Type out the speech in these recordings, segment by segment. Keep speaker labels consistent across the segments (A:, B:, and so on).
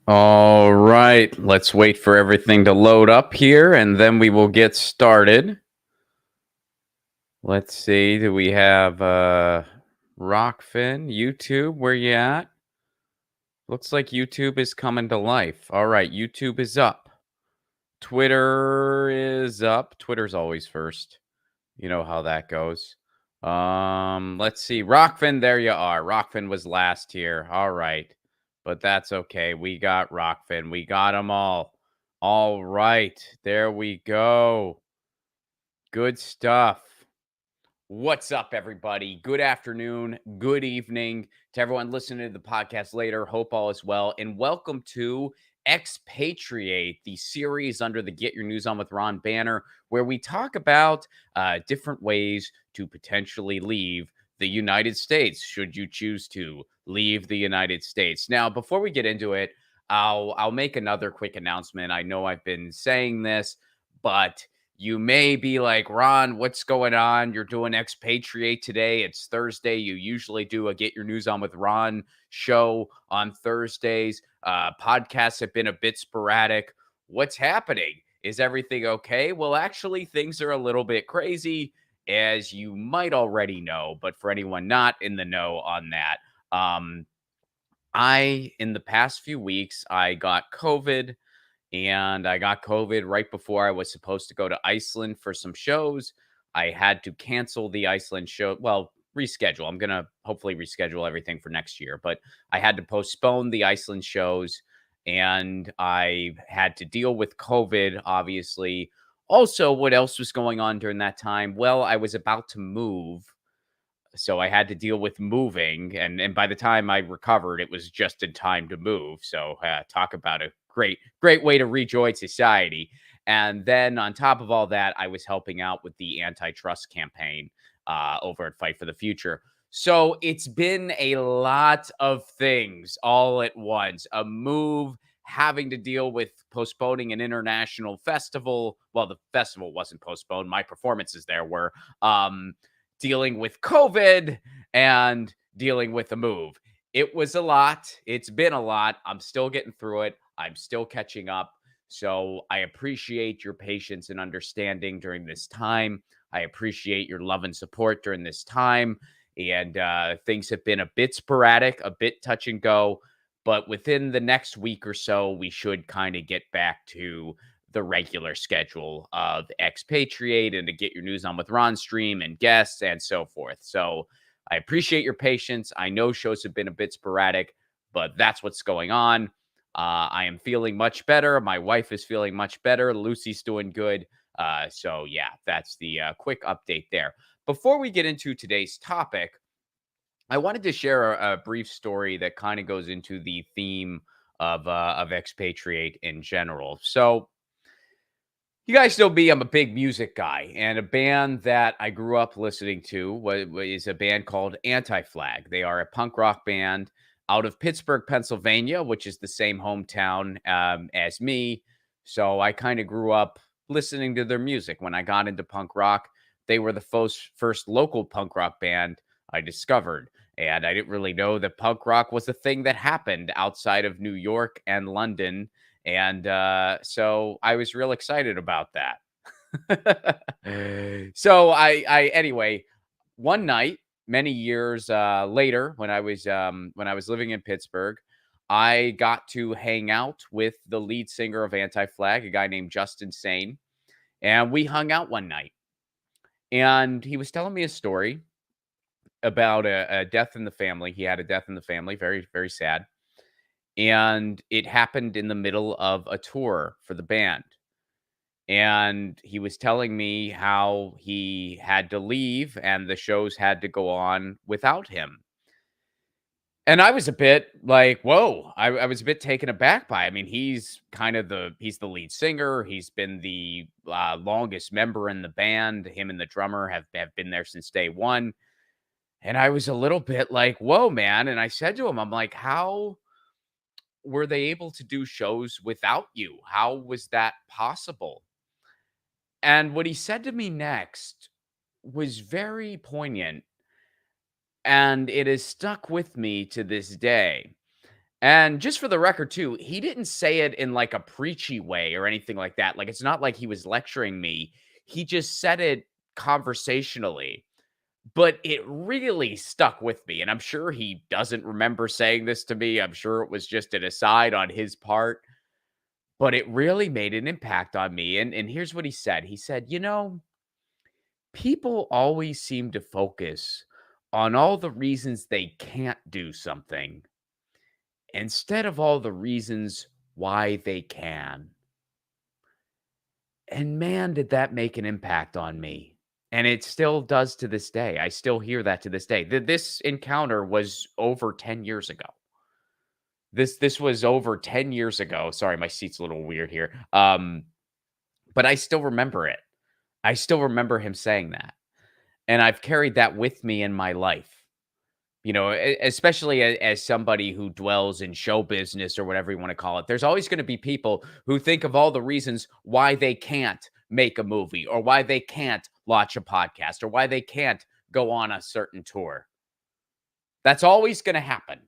A: All right, let's wait for everything to load up here and then we will get started. Let's see, do we have Rockfin, YouTube, where you at? Looks like YouTube is coming to life. All right, YouTube is up. Twitter is up. Twitter's always first. You know how that goes. Let's see. Rockfin, there you are. Rockfin was last here. All right. But that's okay. We got Rockfin. We got them all. All right. There we go. Good stuff. What's up, everybody? Good afternoon, good evening to everyone listening to the podcast later. Hope all is well. And welcome to Expatriate, the series under the Get Your News On with Ron banner, where we talk about different ways to potentially leave the United States, should you choose to leave the United States. Now, before we get into it, I'll make another quick announcement. I know I've been saying this, but you may be like, Ron, what's going on? You're doing Expatriate today. It's Thursday. You usually do a Get Your News On with Ron show on Thursdays. Podcasts have been a bit sporadic. What's happening? Is everything okay? Well, actually, things are a little bit crazy, as you might already know. But for anyone not in the know on that, in the past few weeks, I got COVID and I got COVID right before I was supposed to go to Iceland for some shows. I had to cancel the Iceland show. Well, reschedule. I'm going to hopefully reschedule everything for next year, but I had to postpone the Iceland shows and I had to deal with COVID, obviously. Also, what else was going on during that time? Well, I was about to move, so I had to deal with moving, and by the time I recovered, it was just in time to move. So talk about a great way to rejoin society. And then on top of all that, I was helping out with the antitrust campaign over at Fight for the Future. So it's been a lot of things all at once. A move, having to deal with postponing an international festival. Well, the festival wasn't postponed. My performances there were. Dealing with COVID and dealing with the move. It was a lot. It's been a lot. I'm still getting through it. I'm still catching up. So I appreciate your patience and understanding during this time. I appreciate your love and support during this time. And things have been a bit sporadic, a bit touch and go. But within the next week or so, we should kind of get back to the regular schedule of Expatriate and to Get Your News On with Ron stream and guests and so forth. So I appreciate your patience. I know shows have been a bit sporadic, but that's what's going on. I am feeling much better. My wife is feeling much better. Lucy's doing good. So yeah, that's the quick update there. Before we get into today's topic, I wanted to share a brief story that kind of goes into the theme of Expatriate in general. So you guys know me, I'm a big music guy, and a band that I grew up listening to is a band called Anti-Flag. They are a punk rock band out of Pittsburgh, Pennsylvania, which is the same hometown as me. So I kind of grew up listening to their music. When I got into punk rock, they were the first local punk rock band I discovered. And I didn't really know that punk rock was a thing that happened outside of New York and London, and so I was real excited about that. So anyway, one night, many years later, when I was living in Pittsburgh, I got to hang out with the lead singer of Anti-Flag, a guy named Justin Sane, and we hung out one night. And he was telling me a story about a death in the family. He had a death in the family, very, very sad. And it happened in the middle of a tour for the band. And he was telling me how he had to leave and the shows had to go on without him. And I was a bit like, whoa, I was a bit taken aback by. I mean, he's the lead singer. He's been the longest member in the band. Him and the drummer have been there since day one. And I was a little bit like, whoa, man. And I said to him, I'm like, how were they able to do shows without you? How was that possible? And what he said to me next was very poignant, and it has stuck with me to this day. And just for the record too, he didn't say it in like a preachy way or anything like that. Like it's not like he was lecturing me. He just said it conversationally, but it really stuck with me. And I'm sure he doesn't remember saying this to me. I'm sure it was just an aside on his part, but it really made an impact on me. And here's what he said. He said, people always seem to focus on all the reasons they can't do something instead of all the reasons why they can. And man, did that make an impact on me. And it still does to this day. I still hear that to this day. This encounter was over 10 years ago. This was over 10 years ago. Sorry, my seat's a little weird here. But I still remember it. I still remember him saying that. And I've carried that with me in my life. Especially as somebody who dwells in show business or whatever you want to call it, there's always going to be people who think of all the reasons why they can't make a movie or why they can't launch a podcast or why they can't go on a certain tour. That's always going to happen.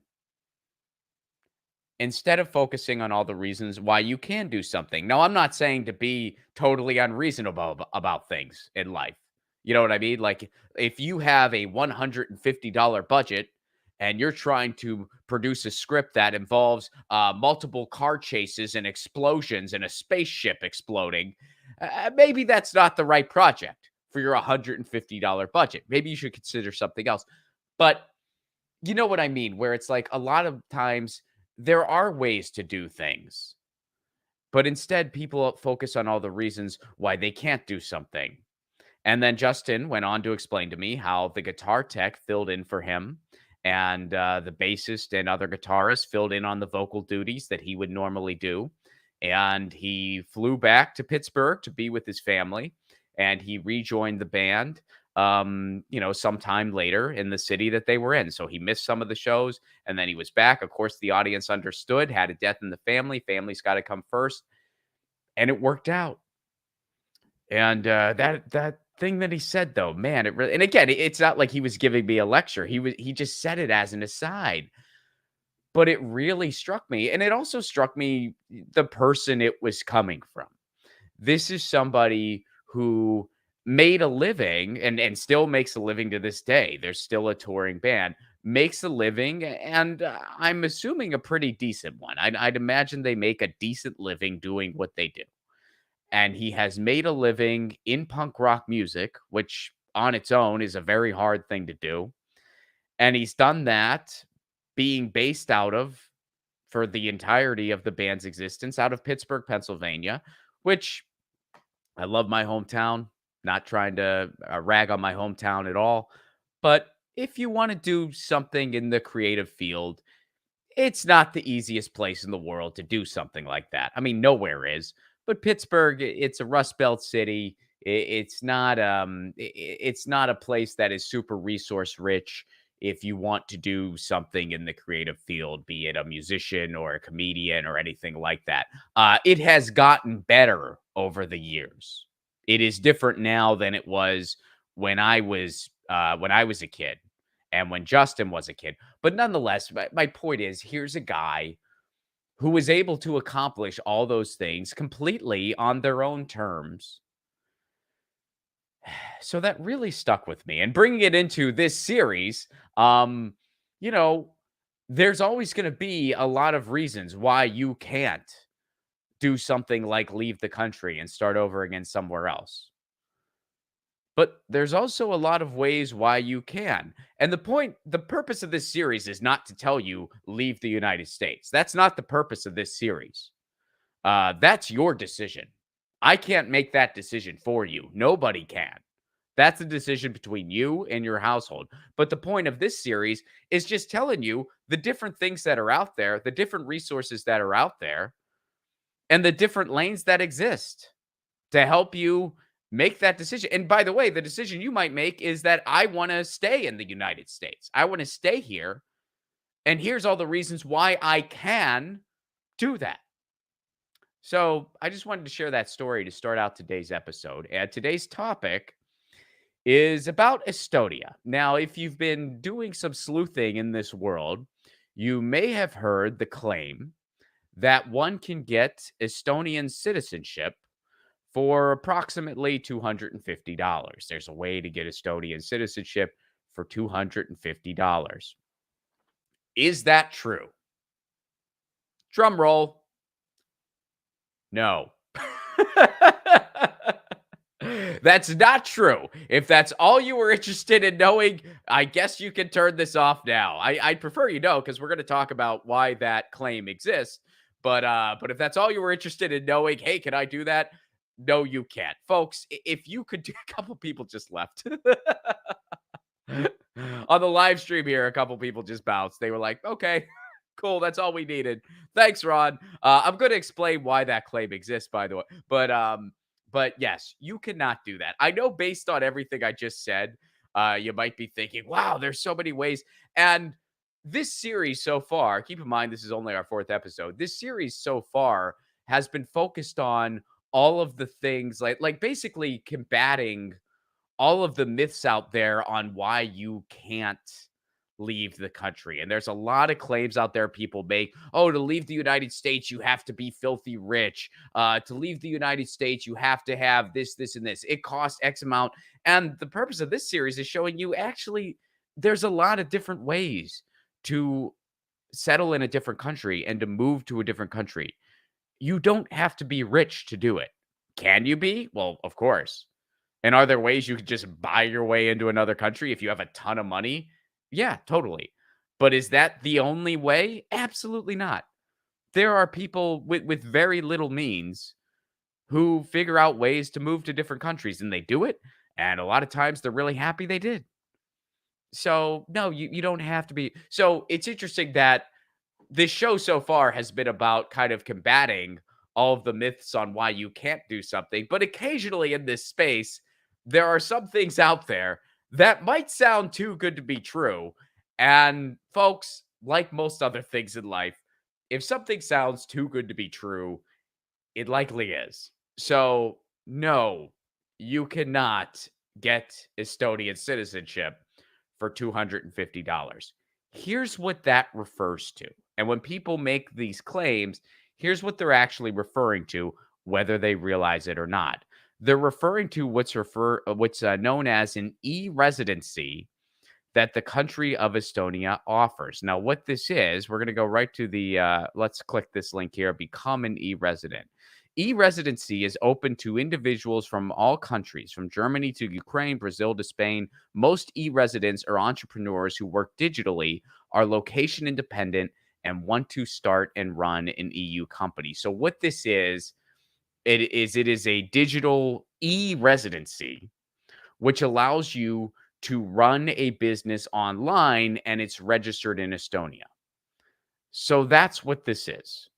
A: Instead of focusing on all the reasons why you can do something. Now, I'm not saying to be totally unreasonable about things in life. You know what I mean? Like, if you have a $150 budget and you're trying to produce a script that involves multiple car chases and explosions and a spaceship exploding, maybe that's not the right project for your $150 budget. Maybe you should consider something else. But you know what I mean? Where it's like a lot of times there are ways to do things, but instead people focus on all the reasons why they can't do something. And then Justin went on to explain to me how the guitar tech filled in for him and the bassist and other guitarists filled in on the vocal duties that he would normally do. And he flew back to Pittsburgh to be with his family and he rejoined the band sometime later in the city that they were in. So he missed some of the shows and then he was back. Of course, the audience understood, had a death in the family. Family's got to come first. And it worked out. And that thing that he said though, man, it really, and again, it's not like he was giving me a lecture. He just said it as an aside. But it really struck me. And it also struck me the person it was coming from. This is somebody who made a living and still makes a living to this day. There's still a touring band, makes a living, and I'm assuming a pretty decent one. I'd imagine they make a decent living doing what they do. And he has made a living in punk rock music, which on its own is a very hard thing to do. And he's done that being based out of, for the entirety of the band's existence, out of Pittsburgh, Pennsylvania, which I love my hometown. Not trying to rag on my hometown at all. But if you want to do something in the creative field, it's not the easiest place in the world to do something like that. I mean, nowhere is, but Pittsburgh, it's a Rust Belt city. It's not a place that is super resource rich if you want to do something in the creative field, be it a musician or a comedian or anything like that. It has gotten better over the years. It is different now than it was when I was a kid and when Justin was a kid. But nonetheless, my point is, here's a guy who was able to accomplish all those things completely on their own terms. So that really stuck with me. And bringing it into this series, you know, there's always going to be a lot of reasons why you can't do something like leave the country and start over again somewhere else. But there's also a lot of ways why you can. And the purpose of this series is not to tell you leave the United States. That's not the purpose of this series. That's your decision. I can't make that decision for you. Nobody can. That's a decision between you and your household. But the point of this series is just telling you the different things that are out there, the different resources that are out there, and the different lanes that exist to help you make that decision. And by the way, the decision you might make is that I want to stay in the United States. I want to stay here. And here's all the reasons why I can do that. So I just wanted to share that story to start out today's episode. And today's topic is about Estonia. Now, if you've been doing some sleuthing in this world, You may have heard the claim that one can get Estonian citizenship for approximately $250. There's a way to get Estonian citizenship for $250. Is that true? Drum roll. No. That's not true. If that's all you were interested in knowing, I guess you can turn this off now. I'd prefer you know, because we're going to talk about why that claim exists. But if that's all you were interested in knowing, hey, can I do that? No, you can't, folks. If you could do, a couple people just left on the live stream here. A couple people just bounced. They were like, okay, cool. That's all we needed. Thanks, Ron. I'm going to explain why that claim exists, by the way. But yes, you cannot do that. I know based on everything I just said, you might be thinking, wow, there's so many ways. And this series so far, keep in mind, this is only our fourth episode. This series so far has been focused on all of the things like basically combating all of the myths out there on why you can't leave the country. And there's a lot of claims out there people make. Oh, to leave the United States, you have to be filthy rich. To leave the United States, you have to have this, this, and this. It costs X amount. And the purpose of this series is showing you actually there's a lot of different ways to settle in a different country and to move to a different country. You don't have to be rich to do it. Can you be? Well, of course. And are there ways you could just buy your way into another country if you have a ton of money? Yeah, totally. But is that the only way? Absolutely not. There are people with very little means who figure out ways to move to different countries and they do it. And a lot of times they're really happy they did. So, no, you don't have to be. So it's interesting that this show so far has been about kind of combating all of the myths on why you can't do something. But occasionally in this space, there are some things out there that might sound too good to be true. And folks, like most other things in life, if something sounds too good to be true, it likely is. So, no, you cannot get Estonian citizenship for $250. Here's what that refers to. And when people make these claims, here's what they're actually referring to, whether they realize it or not. They're referring to what's known as an e-residency that the country of Estonia offers. Now, what this is, we're going to go right to let's click this link here, become an e-resident. E-residency is open to individuals from all countries, from Germany to Ukraine, Brazil to Spain. Most e-residents are entrepreneurs who work digitally, are location independent, and want to start and run an EU company. So what this is, it is a digital e-residency which allows you to run a business online and it's registered in Estonia. So that's what this is.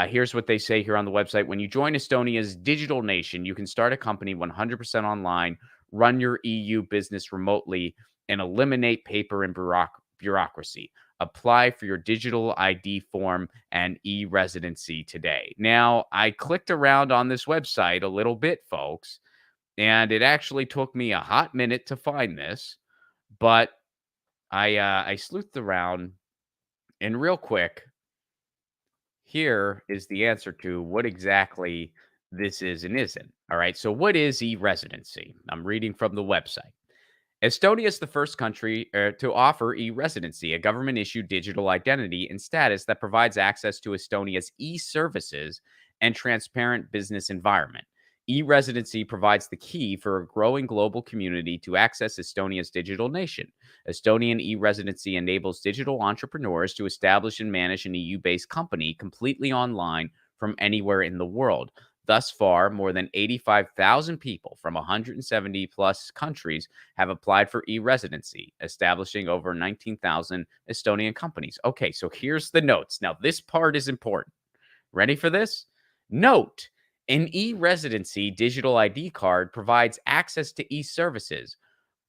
A: Here's what they say here on the website. When you join Estonia's digital nation, you can start a company 100% online, run your EU business remotely, and eliminate paper and bureaucracy. Apply for your digital ID form and e-residency today. Now, I clicked around on this website a little bit, folks, and it actually took me a hot minute to find this, but I sleuthed around, and real quick, here is the answer to what exactly this is and isn't. All right. So, what is e-residency? I'm reading from the website. Estonia is the first country to offer e-residency, a government-issued digital identity and status that provides access to Estonia's e-services and transparent business environment. E-residency provides the key for a growing global community to access Estonia's digital nation. Estonian e-residency enables digital entrepreneurs to establish and manage an EU-based company completely online from anywhere in the world. Thus far, more than 85,000 people from 170 plus countries have applied for e-residency, establishing over 19,000 Estonian companies. Okay, so here's the notes. Now, this part is important. Ready for this? Note, an e-residency digital ID card provides access to e-services,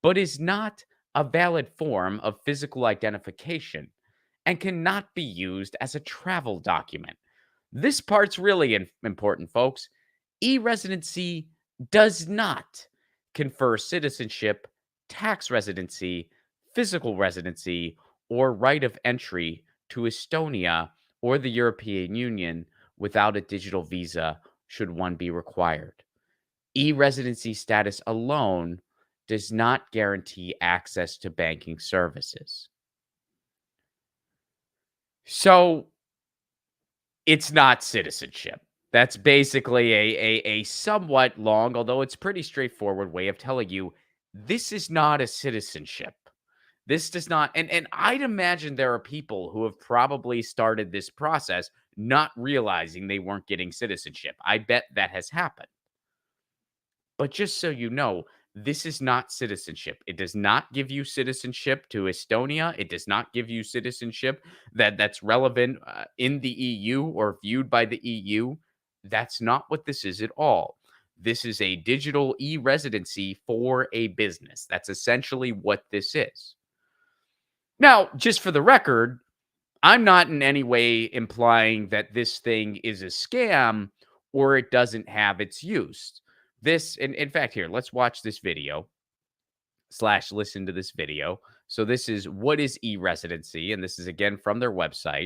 A: but is not a valid form of physical identification and cannot be used as a travel document. This part's really important, folks. E-residency does not confer citizenship, tax residency, physical residency, or right of entry to Estonia or the European Union without a digital visa should one be required. E-residency status alone does not guarantee access to banking services. So it's not citizenship. That's basically a somewhat long, although it's pretty straightforward way of telling you this is not a citizenship. This does not, and I'd imagine there are people who have probably started this process not realizing they weren't getting citizenship. I bet that has happened. But just so you know, this is not citizenship. It does not give you citizenship to Estonia. It does not give you citizenship that's relevant in the EU or viewed by the EU. That's not what this is at all. This is a digital e-residency for a business. That's essentially what this is. Now, just for the record, I'm not in any way implying that this thing is a scam or it doesn't have its use. This, in fact, here, let's watch this video slash listen to this video. So this is what is e-residency, and this is again from their website.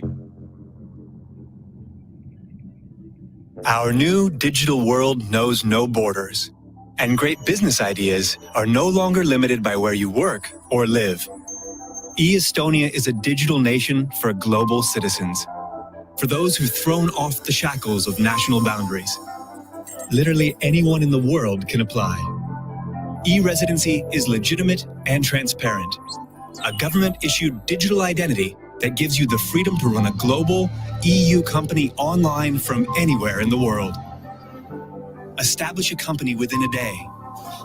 B: Our new digital world knows no borders, and great business ideas are no longer limited by where you work or live. E-Estonia is a digital nation for global citizens, for those who've thrown off the shackles of national boundaries. Literally anyone in the world can apply. E-residency is legitimate and transparent. A government-issued digital identity that gives you the freedom to run a global EU company online from anywhere in the world. Establish a company within a day.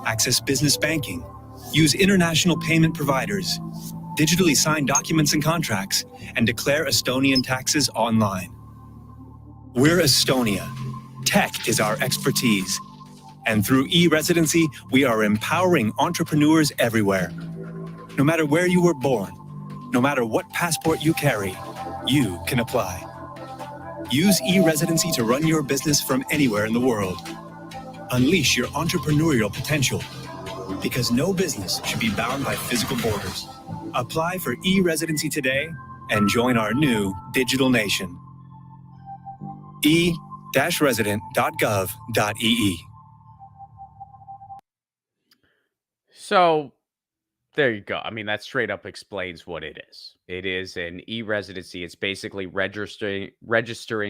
B: Access business banking. Use international payment providers. Digitally sign documents and contracts, and declare Estonian taxes online. We're Estonia. Tech is our expertise. And through e-residency, we are empowering entrepreneurs everywhere. No matter where you were born, no matter what passport you carry, you can apply. Use e-residency to run your business from anywhere in the world. Unleash your entrepreneurial potential, because no business should be bound by physical borders. Apply for e-residency today and join our new digital nation. e-resident.gov.ee.
A: So there you go. I mean, that straight up explains what it is. It is an e-residency. It's basically registering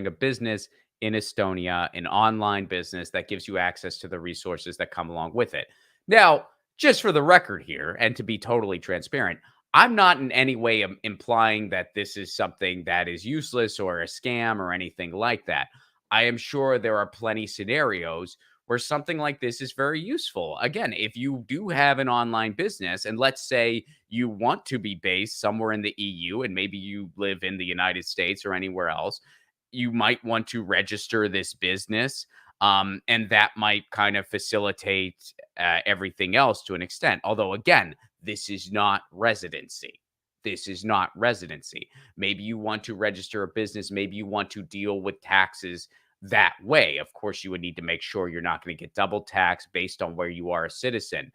A: a business in Estonia, an online business that gives you access to the resources that come along with it. Now, just for the record here, and to be totally transparent, I'm not in any way implying that this is something that is useless or a scam or anything like that. I am sure there are plenty scenarios where something like this is very useful. Again, if you do have an online business, and let's say you want to be based somewhere in the EU and maybe you live in the United States or anywhere else, you might want to register this business. And that might kind of facilitate everything else to an extent. Although, again, this is not residency. This is not residency. Maybe you want to register a business. Maybe you want to deal with taxes that way. Of course, you would need to make sure you're not going to get double taxed based on where you are a citizen.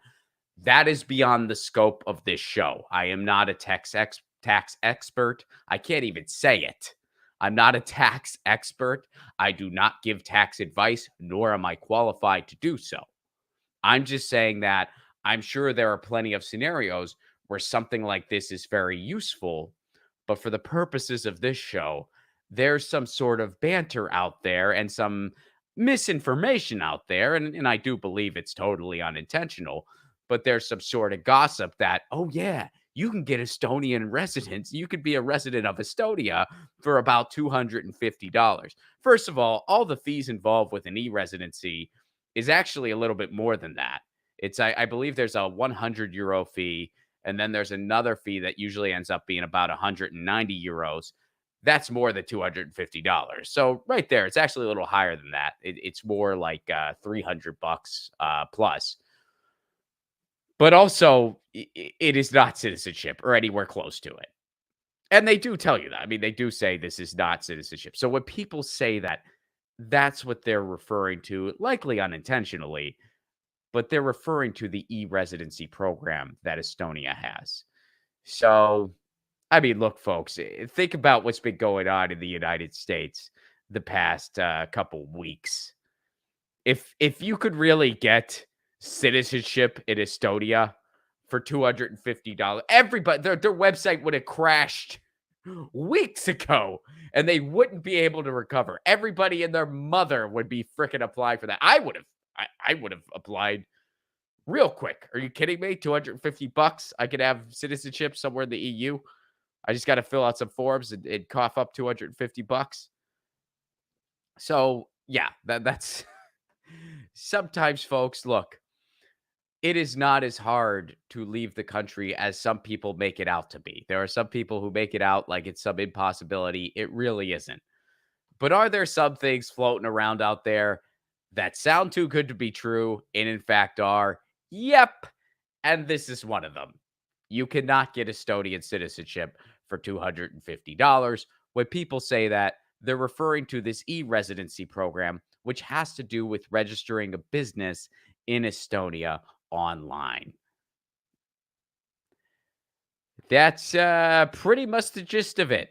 A: That is beyond the scope of this show. I am not a tax expert. I can't even say it. I'm not a tax expert. I do not give tax advice, nor am I qualified to do so. I'm just saying that I'm sure there are plenty of scenarios where something like this is very useful, but for the purposes of this show, there's some sort of banter out there and some misinformation out there, and I do believe it's totally unintentional, but there's some sort of gossip that, oh yeah, you can get Estonian residence. You could be a resident of Estonia for about $250. First of all the fees involved with an e-residency is actually a little bit more than that. It's I believe there's a 100 euro fee, and then there's another fee that usually ends up being about 190 euros. That's more than $250. So right there, it's actually a little higher than that. It's more like $300 plus. But also, it is not citizenship or anywhere close to it. And they do tell you that. I mean, they do say this is not citizenship. So when people say that, that's what they're referring to, likely unintentionally, but they're referring to the e-residency program that Estonia has. So I mean, look, folks, think about what's been going on in the United States the past couple weeks. If you could really get citizenship in Estonia for $250, everybody their website would have crashed weeks ago and they wouldn't be able to recover. Everybody and their mother would be freaking applying for that. I would have applied real quick. Are you kidding me? 250 bucks. I could have citizenship somewhere in the EU. I just got to fill out some forms and cough up 250 bucks. So, yeah, that's sometimes, folks, look, it is not as hard to leave the country as some people make it out to be. There are some people who make it out like it's some impossibility. It really isn't. But are there some things floating around out there that sound too good to be true and in fact are? Yep. And this is one of them. You cannot get Estonian citizenship for $250. When people say that, they're referring to this e-residency program, which has to do with registering a business in Estonia online. That's pretty much the gist of it.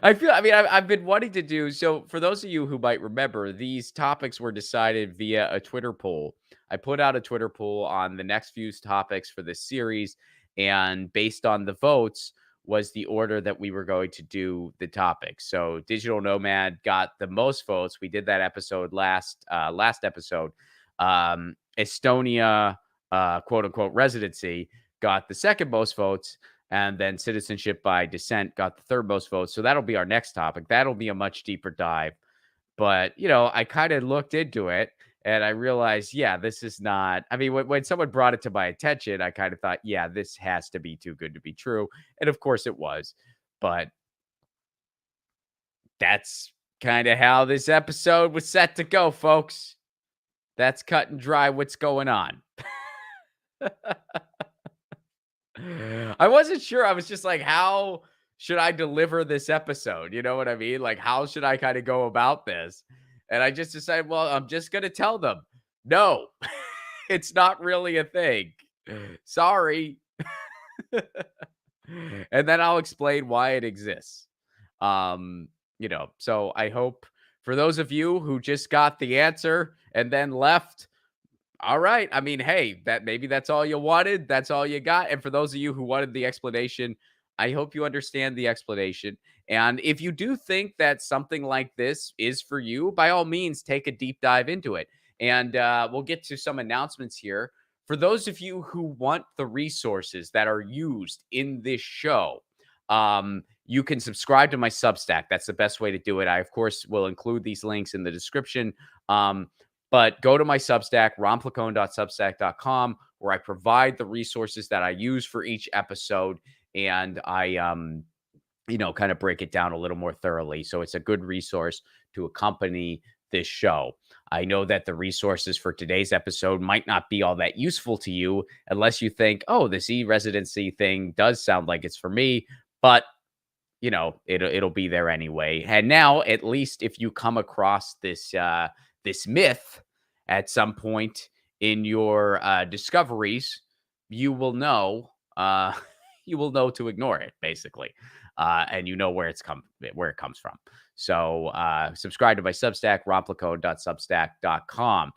A: I've been wanting to do so. For those of you who might remember, these topics were decided via a Twitter poll. I put out a Twitter poll on the next few topics for this series, and based on the votes was the order that we were going to do the topics. So Digital Nomad got the most votes. We did that episode last episode. Estonia quote unquote residency got the second most votes. And then citizenship by descent got the third most votes. So that'll be our next topic. That'll be a much deeper dive. But, I kind of looked into it and I realized, yeah, this is not. I mean, when someone brought it to my attention, I kind of thought, yeah, this has to be too good to be true. And of course it was. But that's kind of how this episode was set to go, folks. That's cut and dry what's going on. I wasn't sure. I was just like, how should I deliver this episode? You know what I mean? Like, how should I kind of go about this? And I just decided, well, I'm just going to tell them, no, it's not really a thing. Sorry. And then I'll explain why it exists. So I hope for those of you who just got the answer and then left, all right. I mean, hey, maybe that's all you wanted. That's all you got. And for those of you who wanted the explanation, I hope you understand the explanation. And if you do think that something like this is for you, by all means, take a deep dive into it. And we'll get to some announcements here. For those of you who want the resources that are used in this show, you can subscribe to my Substack. That's the best way to do it. I, of course, will include these links in the description. But go to my Substack, ronplacone.substack.com, where I provide the resources that I use for each episode. And I, kind of break it down a little more thoroughly. So it's a good resource to accompany this show. I know that the resources for today's episode might not be all that useful to you unless you think, oh, this e-residency thing does sound like it's for me. But it'll be there anyway. And now, at least if you come across this myth at some point in your discoveries, you will know to ignore it, basically, and where it comes from. So subscribe to my Substack, ronplacone.substack.com.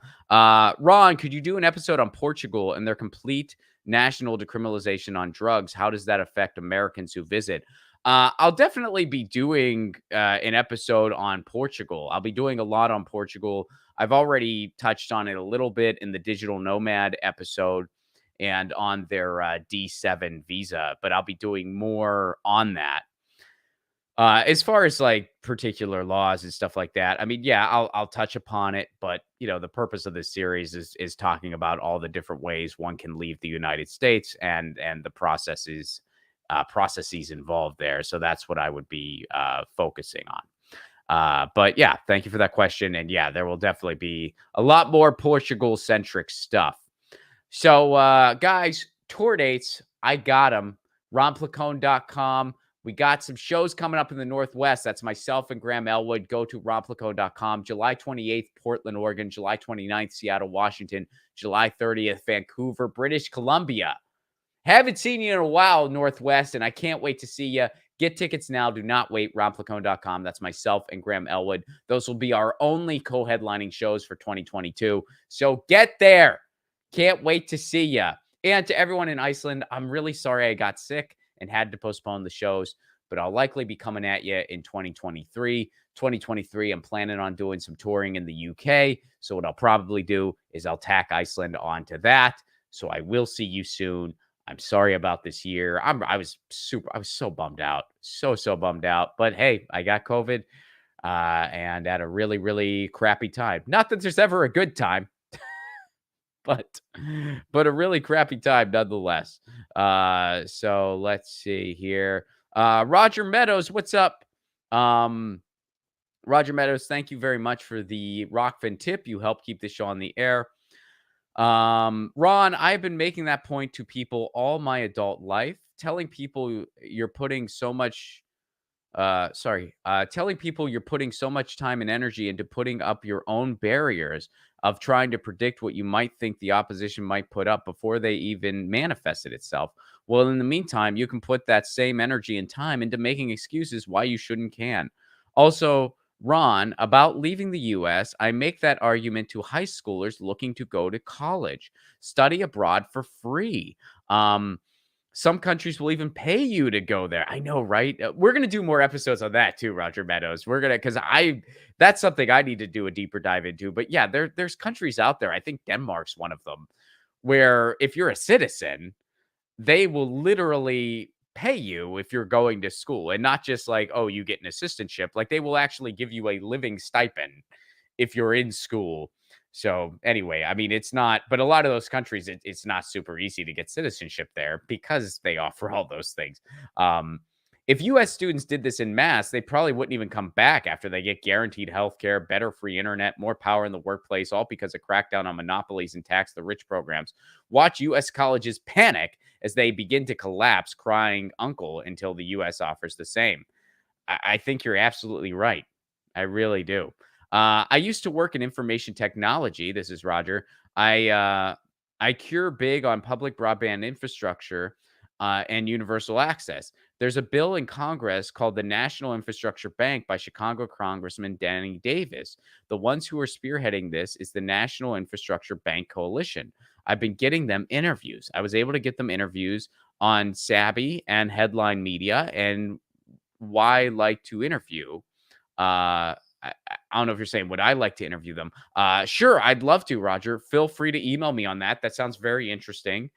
A: Ron, could you do an episode on Portugal and their complete national decriminalization on drugs? How does that affect Americans who visit? I'll definitely be doing an episode on Portugal. I'll be doing a lot on Portugal. I've already touched on it a little bit in the Digital Nomad episode and on their D7 visa, but I'll be doing more on that. As far as like particular laws and stuff like that, I mean, yeah, I'll touch upon it, but the purpose of this series is talking about all the different ways one can leave the United States and the processes involved there. So that's what I would be focusing on. But yeah, thank you for that question. And yeah, there will definitely be a lot more Portugal centric stuff. So guys, tour dates, I got them. ronplacone.com. We got some shows coming up in the Northwest. That's myself and Graham Elwood. Go to ronplacone.com. July 28th, Portland, Oregon. July 29th, Seattle, Washington. July 30th, Vancouver, British Columbia. Haven't seen you in a while, Northwest, and I can't wait to see you. Get tickets now. Do not wait. RonPlacone.com. That's myself and Graham Elwood. Those will be our only co-headlining shows for 2022. So get there. Can't wait to see you. And to everyone in Iceland, I'm really sorry I got sick and had to postpone the shows, but I'll likely be coming at you in 2023. 2023, I'm planning on doing some touring in the UK. So what I'll probably do is I'll tack Iceland onto that. So I will see you soon. I'm sorry about this year. I was so bummed out. So bummed out. But hey, I got COVID and at a really, really crappy time. Not that there's ever a good time, but a really crappy time nonetheless. So let's see here. Roger Meadows, what's up? Roger Meadows, thank you very much for the Rockfin tip. You help keep the show on the air. Ron, I've been making that point to people all my adult life, telling people you're putting so much telling people you're putting so much time and energy into putting up your own barriers of trying to predict what you might think the opposition might put up before they even manifested itself. Well, in the meantime, you can put that same energy and time into making excuses why you can. Also, Ron, about leaving the US, I make that argument to high schoolers looking to go to college. Study abroad for free. Some countries will even pay you to go there. I know, right? We're going to do more episodes on that too, Roger Meadows. We're going to, because that's something I need to do a deeper dive into. But yeah, there's countries out there. I think Denmark's one of them, where if you're a citizen, they will literally pay you if you're going to school, and not just like, oh, you get an assistantship. Like they will actually give you a living stipend if you're in school. So anyway, I mean, it's not, but a lot of those countries, it's not super easy to get citizenship there because they offer all those things. If US students did this in mass, they probably wouldn't even come back after they get guaranteed healthcare, better free internet, more power in the workplace, all because of crackdown on monopolies and tax the rich programs. Watch US colleges panic as they begin to collapse, crying uncle until the US offers the same. I think you're absolutely right. I really do. I used to work in information technology. This is Roger. I cure big on public broadband infrastructure and universal access. There's a bill in Congress called the National Infrastructure Bank by Chicago Congressman Danny Davis. The ones who are spearheading this is the National Infrastructure Bank Coalition. I've been getting them interviews. I was able to get them interviews on Sabby and Headline Media, and why I like to interview. I don't know if you're saying, would I like to interview them? Sure, I'd love to, Roger. Feel free to email me on that. That sounds very interesting.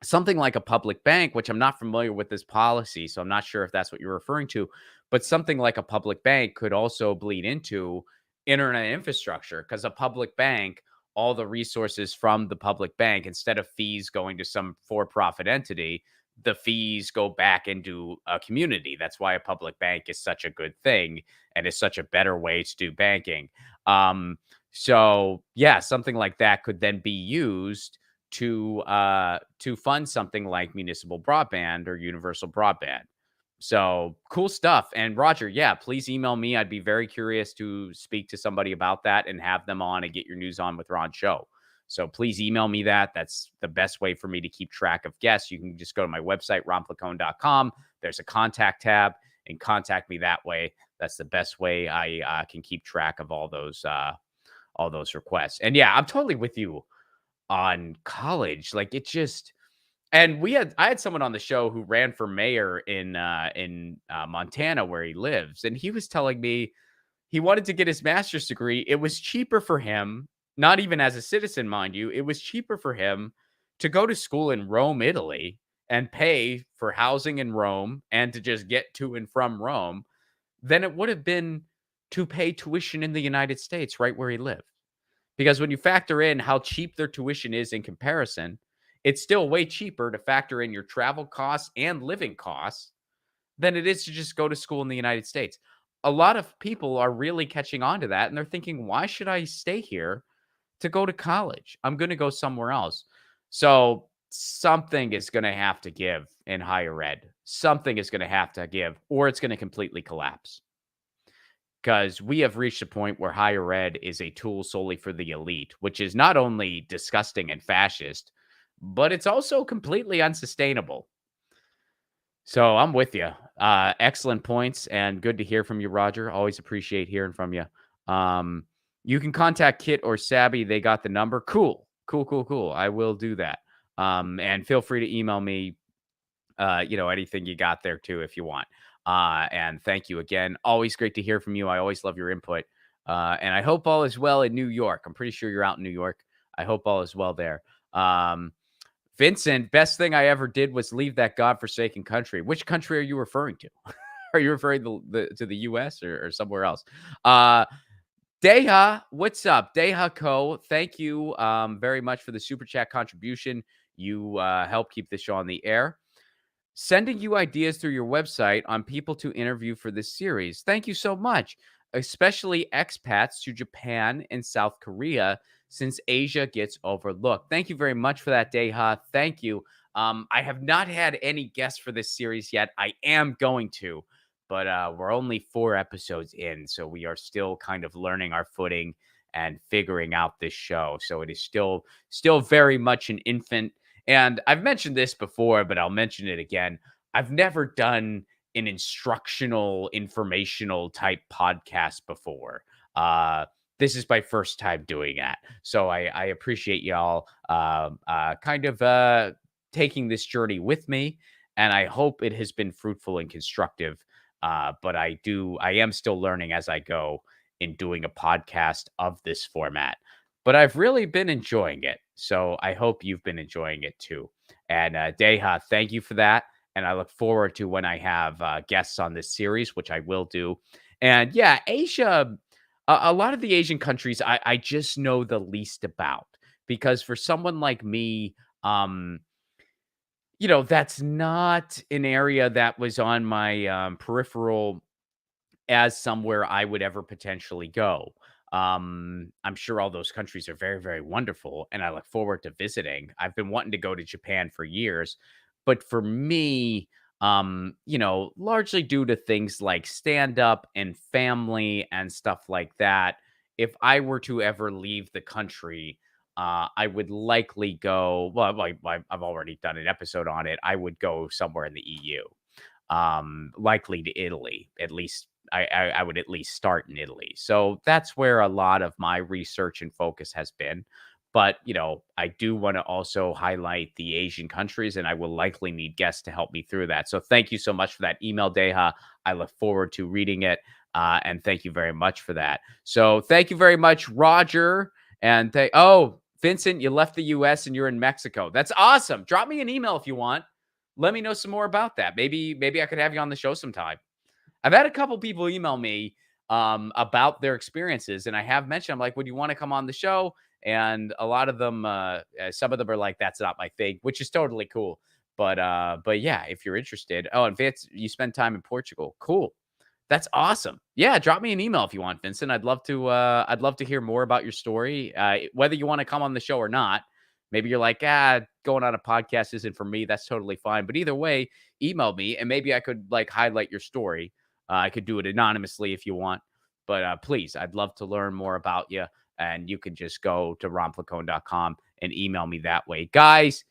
A: Something like a public bank, which I'm not familiar with this policy, so I'm not sure if that's what you're referring to, but something like a public bank could also bleed into internet infrastructure, because a public bank, all the resources from the public bank, instead of fees going to some for-profit entity, the fees go back into a community. That's why a public bank is such a good thing and is such a better way to do banking. So yeah, something like that could then be used to fund something like municipal broadband or universal broadband. So cool stuff. And Roger, yeah, please email me. I'd be very curious to speak to somebody about that and have them on and Get Your News On with Ron show. So please email me that. That's the best way for me to keep track of guests. You can just go to my website, ronplacone.com. There's a contact tab and contact me that way. That's the best way I can keep track of all those requests. And yeah, I'm totally with you on college. Like it just, and I had someone on the show who ran for mayor in Montana where he lives, and he was telling me he wanted to get his master's degree. It was cheaper for him, not even as a citizen, mind you. It was cheaper for him to go to school in Rome, Italy, and pay for housing in Rome and to just get to and from Rome than it would have been to pay tuition in the United States right where he lived. Because when you factor in how cheap their tuition is in comparison, it's still way cheaper to factor in your travel costs and living costs than it is to just go to school in the United States. A lot of people are really catching on to that, and they're thinking, why should I stay here to go to college? I'm going to go somewhere else. So something is going to have to give in higher ed. Something is going to have to give, or it's going to completely collapse. Because we have reached a point where higher ed is a tool solely for the elite, which is not only disgusting and fascist, but it's also completely unsustainable. So I'm with you. Excellent points and good to hear from you, Roger. Always appreciate hearing from you. Um, you can contact Kit or Sabby. They got the number. Cool. Cool, cool, cool. I will do that. And feel free to email me, anything you got there too, if you want. And thank you again. Always great to hear from you. I always love your input. And I hope all is well in New York. I'm pretty sure you're out in New York. I hope all is well there. Vincent, best thing I ever did was leave that godforsaken country. Which country are you referring to? Are you referring to the US or somewhere else? Deha, what's up? Deha Co. Thank you very much for the super chat contribution. You help keep the show on the air. Sending you ideas through your website on people to interview for this series. Thank you so much, especially expats to Japan and South Korea, since Asia gets overlooked. Thank you very much for that, Deha. Thank you. I have not had any guests for this series yet. I am going to, but we're only 4 episodes in, so we are still kind of learning our footing and figuring out this show. So it is still very much an infant. And I've mentioned this before, but I'll mention it again. I've never done an instructional, informational type podcast before. This is my first time doing that. So I appreciate y'all taking this journey with me. And I hope it has been fruitful and constructive. But I am still learning as I go in doing a podcast of this format. But I've really been enjoying it. So I hope you've been enjoying it too. And Deha, thank you for that. And I look forward to when I have guests on this series, which I will do. And yeah, Asia, a lot of the Asian countries, I just know the least about because for someone like me, that's not an area that was on my peripheral as somewhere I would ever potentially go. I'm sure all those countries are very, very wonderful, and I look forward to visiting. I've been wanting to go to Japan for years, but for me, largely due to things like stand up and family and stuff like that, if I were to ever leave the country, I would likely go. Well, I've already done an episode on it. I would go somewhere in the EU, likely to Italy. At least I would at least start in Italy. So that's where a lot of my research and focus has been. But, I do want to also highlight the Asian countries, and I will likely need guests to help me through that. So thank you so much for that email, Deha. I look forward to reading it. And thank you very much for that. So thank you very much, Roger. And Vincent, you left the US and you're in Mexico. That's awesome. Drop me an email if you want. Let me know some more about that. Maybe I could have you on the show sometime. I've had a couple people email me about their experiences, and I have mentioned, I'm like, would you want to come on the show? And a lot of them, some of them are like, that's not my thing, which is totally cool. But yeah, if you're interested. Oh, and Vince, you spend time in Portugal. Cool. That's awesome. Yeah, drop me an email if you want, Vincent. I'd love to hear more about your story. Whether you want to come on the show or not. Maybe you're like, going on a podcast isn't for me. That's totally fine. But either way, email me and maybe I could like highlight your story. I could do it anonymously if you want. But please, I'd love to learn more about you. And you can just go to romplacone.com and email me that way. Guys,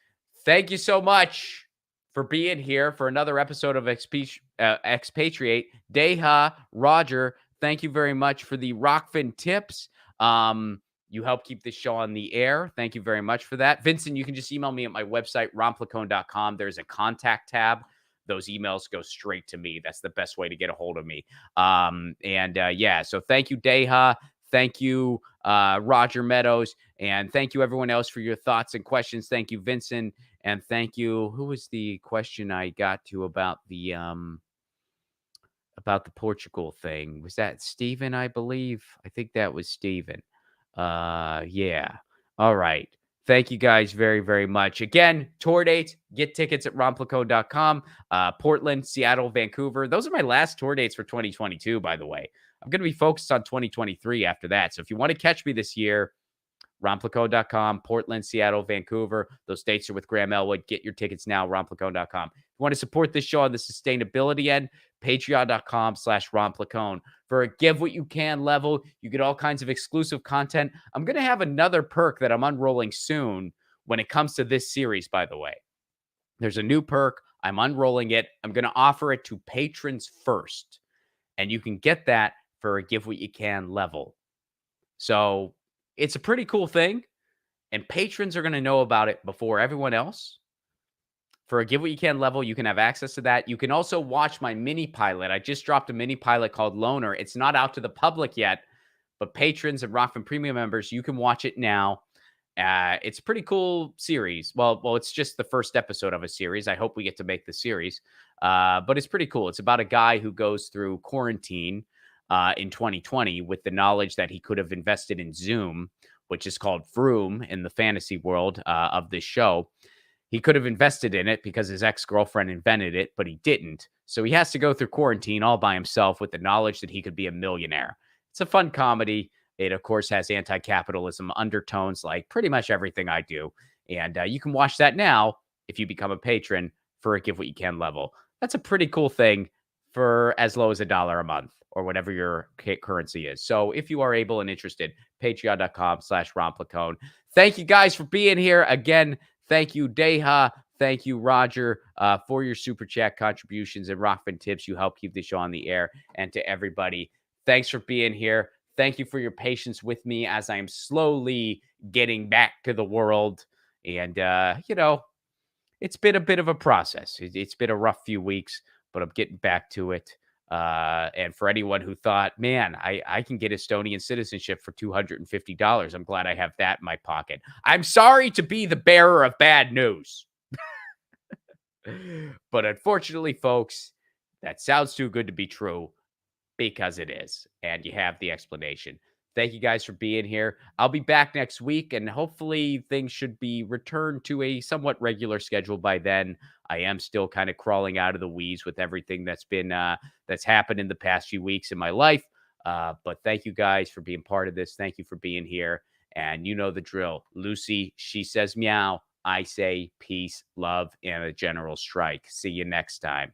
A: thank you so much for being here for another episode of Expatriate. Deha, Roger, thank you very much for the Rockfin tips. You help keep this show on the air. Thank you very much for that. Vincent, you can just email me at my website, romplacone.com. There's a contact tab. Those emails go straight to me. That's the best way to get a hold of me. So thank you, Deha. Thank you, Roger Meadows. And thank you, everyone else, for your thoughts and questions. Thank you, Vincent. And thank you. Who was the question I got to about the Portugal thing? Was that Steven, I believe? I think that was Steven. Yeah. All right. Thank you guys very, very much. Again, tour dates, get tickets at romplacone.com. Portland, Seattle, Vancouver. Those are my last tour dates for 2022, by the way. I'm going to be focused on 2023 after that. So if you want to catch me this year, romplacone.com, Portland, Seattle, Vancouver. Those dates are with Graham Elwood. Get your tickets now, romplacone.com. If you want to support this show on the sustainability end, patreon.com/romplacone. For a give what you can level, you get all kinds of exclusive content. I'm going to have another perk that I'm unrolling soon when it comes to this series, by the way. There's a new perk. I'm unrolling it. I'm going to offer it to patrons first. And you can get that for a Give What You Can level. So it's a pretty cool thing. And patrons are going to know about it before everyone else. For a Give What You Can level, you can have access to that. You can also watch my mini pilot. I just dropped a mini pilot called Loner. It's not out to the public yet, but patrons and Rockfin Premium members, you can watch it now. It's a pretty cool series. Well, it's just the first episode of a series. I hope we get to make the series, but it's pretty cool. It's about a guy who goes through quarantine in 2020 with the knowledge that he could have invested in Zoom, which is called Vroom in the fantasy world of this show. He could have invested in it because his ex-girlfriend invented it, but he didn't. So he has to go through quarantine all by himself with the knowledge that he could be a millionaire. It's a fun comedy. It, of course, has anti-capitalism undertones like pretty much everything I do. And you can watch that now if you become a patron for a Give What You Can level. That's a pretty cool thing for as low as $1 a month or whatever your currency is. So if you are able and interested, patreon.com/Romplacone. Thank you guys for being here. Again, thank you, Deha. Thank you, Roger, for your super chat contributions and Rockfin tips. You help keep the show on the air. And to everybody, thanks for being here. Thank you for your patience with me as I'm slowly getting back to the world. And, it's been a bit of a process. It's been a rough few weeks, but I'm getting back to it. And for anyone who thought, man, I can get Estonian citizenship for $250, I'm glad I have that in my pocket. I'm sorry to be the bearer of bad news. But unfortunately, folks, that sounds too good to be true. Because it is, and you have the explanation. Thank you guys for being here. I'll be back next week, and hopefully things should be returned to a somewhat regular schedule by then. I am still kind of crawling out of the weeds with everything that's been that's happened in the past few weeks in my life. But thank you guys for being part of this. Thank you for being here, and you know the drill. Lucy, she says meow. I say peace, love, and a general strike. See you next time.